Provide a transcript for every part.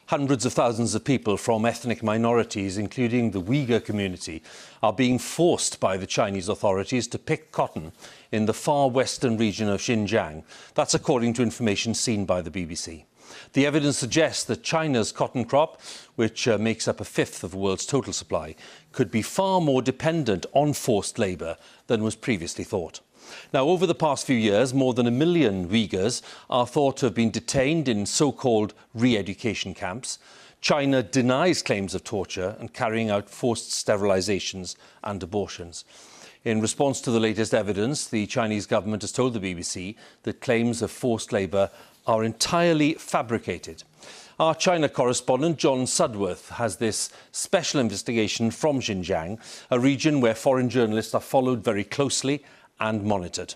Hundreds of thousands of people from ethnic minorities, including the Uighur community, are being forced by the Chinese authorities to pick cotton in the far western region of Xinjiang. That's according to information seen by the BBC. The evidence suggests that China's cotton crop, which makes up a fifth of the world's total supply, could be far more dependent on forced labour than was previously thought. Now, over the past few years, more than 1 million Uighurs are thought to have been detained in so-called re-education camps. China denies claims of torture and carrying out forced sterilisations and abortions. In response to the latest evidence, the Chinese government has told the BBC that claims of forced labour are entirely fabricated. Our China correspondent, John Sudworth, has this special investigation from Xinjiang, a region where foreign journalists are followed very closely and monitored.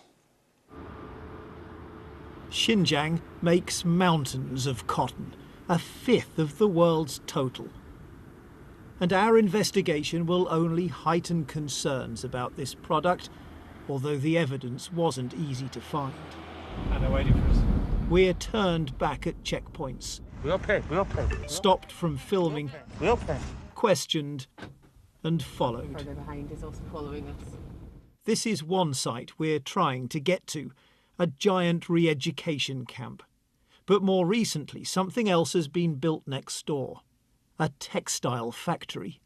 Xinjiang makes mountains of cotton, a fifth of the world's total. And our investigation will only heighten concerns about this product, although the evidence wasn't easy to find. And they're waiting for us. We're turned back at checkpoints, stopped from filming, questioned and followed. Further behind is also following us. This is one site we're trying to get to, a giant re-education camp. But more recently, something else has been built next door, a textile factory.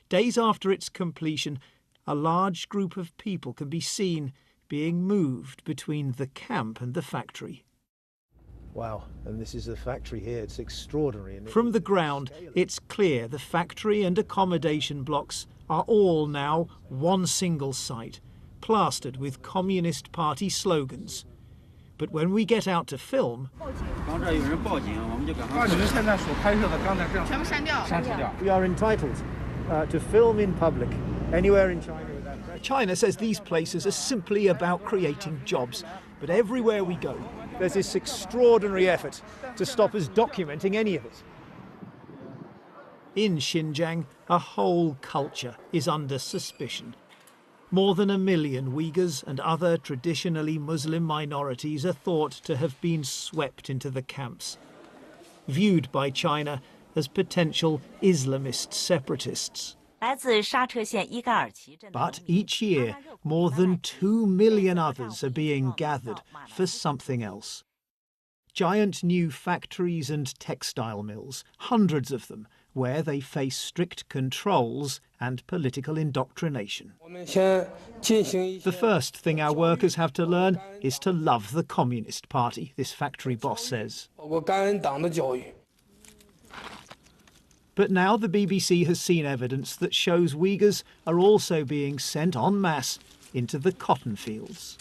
Days after its completion, a large group of people can be seen being moved between the camp and the factory. Wow, and this is the factory here. It's extraordinary. From the ground, it's clear the factory and accommodation blocks are all now one single site, plastered with Communist Party slogans. But when we get out to film, we are entitled to film in public anywhere in China. China says these places are simply about creating jobs. But everywhere we go, there's this extraordinary effort to stop us documenting any of it. In Xinjiang, a whole culture is under suspicion. More than 1 million Uighurs and other traditionally Muslim minorities are thought to have been swept into the camps, viewed by China as potential Islamist separatists. But each year, more than 2 million others are being gathered for something else. Giant new factories and textile mills, hundreds of them, where they face strict controls and political indoctrination. The first thing our workers have to learn is to love the Communist Party, this factory boss says. But now the BBC has seen evidence that shows Uyghurs are also being sent en masse into the cotton fields.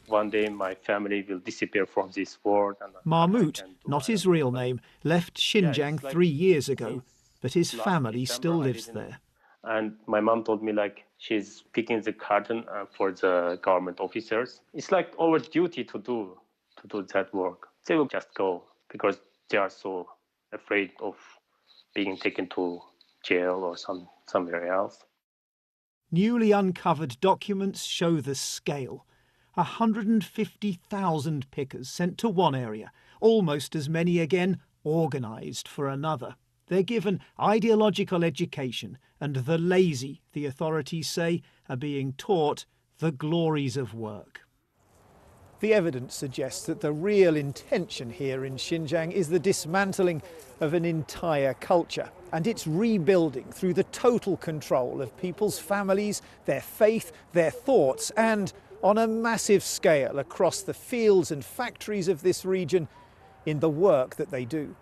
One day my family will disappear from this world. Mahmoud, not his real name, left Xinjiang 3 years ago, but his family still lives there. And my mom told me she's picking the cotton for the government officers. It's like our duty to do that work. They will just go because they are so afraid of being taken to jail or somewhere else. Newly uncovered documents show the scale. 150,000 pickers sent to one area, almost as many again organised for another. They're given ideological education, and the lazy, the authorities say, are being taught the glories of work. The evidence suggests that the real intention here in Xinjiang is the dismantling of an entire culture and its rebuilding through the total control of people's families, their faith, their thoughts, and on a massive scale across the fields and factories of this region in the work that they do.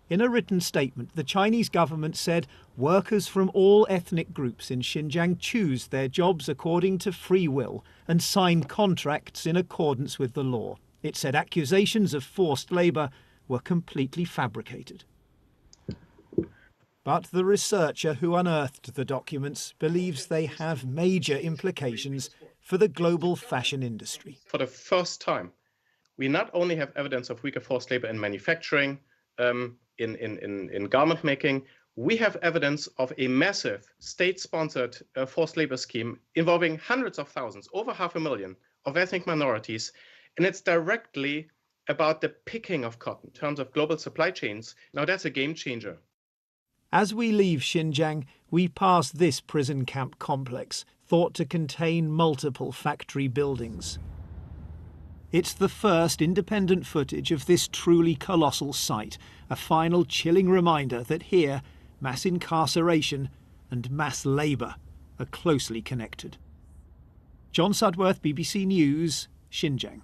In a written statement, the Chinese government said workers from all ethnic groups in Xinjiang choose their jobs according to free will and sign contracts in accordance with the law. It said accusations of forced labour were completely fabricated. But the researcher who unearthed the documents believes they have major implications for the global fashion industry. For the first time, we not only have evidence of Uyghur forced labour in manufacturing, in garment making, we have evidence of a massive state-sponsored forced labor scheme involving hundreds of thousands, over 500,000 of ethnic minorities, and it's directly about the picking of cotton in terms of global supply chains, now that's a game changer. As we leave Xinjiang, we pass this prison camp complex, thought to contain multiple factory buildings. It's the first independent footage of this truly colossal site, a final chilling reminder that here, mass incarceration and mass labour are closely connected. John Sudworth, BBC News, Xinjiang.